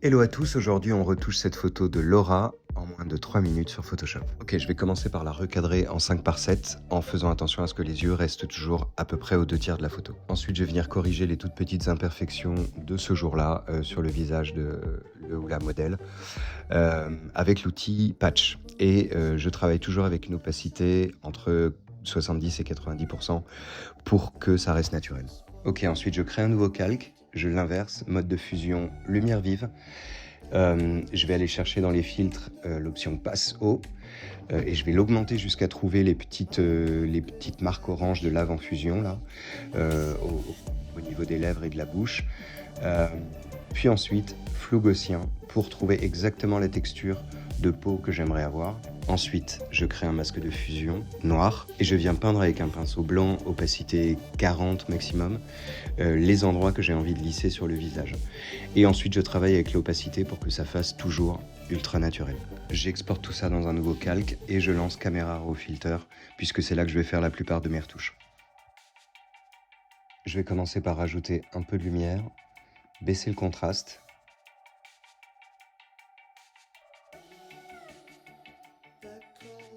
Hello à tous, aujourd'hui on retouche cette photo de Laura en moins de 3 minutes sur Photoshop. Ok, je vais commencer par la recadrer en 5 par 7 en faisant attention à ce que les yeux restent toujours à peu près aux 2 tiers de la photo. Ensuite je vais venir corriger les toutes petites imperfections de ce jour-là sur le visage de le ou la modèle avec l'outil Patch. Et je travaille toujours avec une opacité entre 70 et 90% pour que ça reste naturel. Ok, ensuite je crée un nouveau calque, je l'inverse, mode de fusion, lumière vive. Je vais aller chercher dans les filtres l'option passe haut et je vais l'augmenter jusqu'à trouver les petites marques oranges de lave en fusion là, au niveau des lèvres et de la bouche. Puis ensuite, flou gaussien pour trouver exactement la texture de peau que j'aimerais avoir. Ensuite, je crée un masque de fusion noir et je viens peindre avec un pinceau blanc, opacité 40 maximum, les endroits que j'ai envie de lisser sur le visage. Et ensuite, je travaille avec l'opacité pour que ça fasse toujours ultra naturel. J'exporte tout ça dans un nouveau calque et je lance Camera Raw Filter puisque c'est là que je vais faire la plupart de mes retouches. Je vais commencer par rajouter un peu de lumière, baisser le contraste.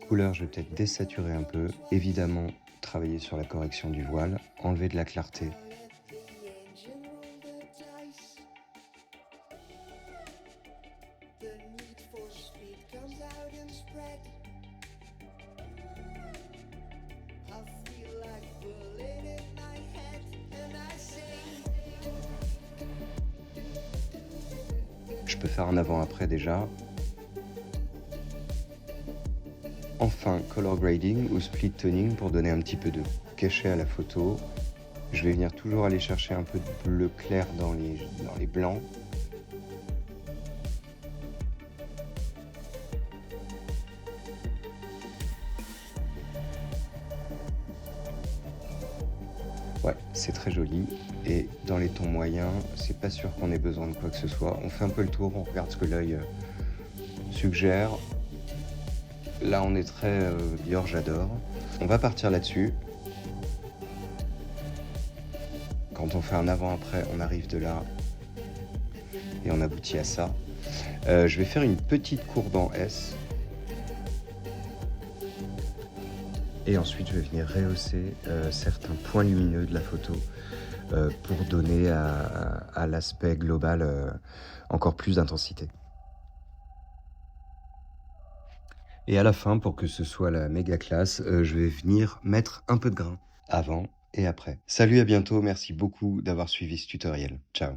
Couleur, je vais peut-être désaturer un peu. Évidemment, travailler sur la correction du voile, enlever de la clarté. Je peux faire un avant-après déjà. Enfin, color grading ou split toning pour donner un petit peu de cachet à la photo. Je vais venir toujours aller chercher un peu de bleu clair dans les blancs. Ouais, c'est très joli. Et dans les tons moyens, c'est pas sûr qu'on ait besoin de quoi que ce soit. On fait un peu le tour, on regarde ce que l'œil suggère. Là, on est très Dior, j'adore. On va partir là-dessus. Quand on fait un avant-après, on arrive de là et on aboutit à ça. Je vais faire une petite courbe en S. Et ensuite, je vais venir rehausser certains points lumineux de la photo pour donner à l'aspect global encore plus d'intensité. Et à la fin, pour que ce soit la méga classe, je vais venir mettre un peu de grain avant et après. Salut, à bientôt, merci beaucoup d'avoir suivi ce tutoriel. Ciao.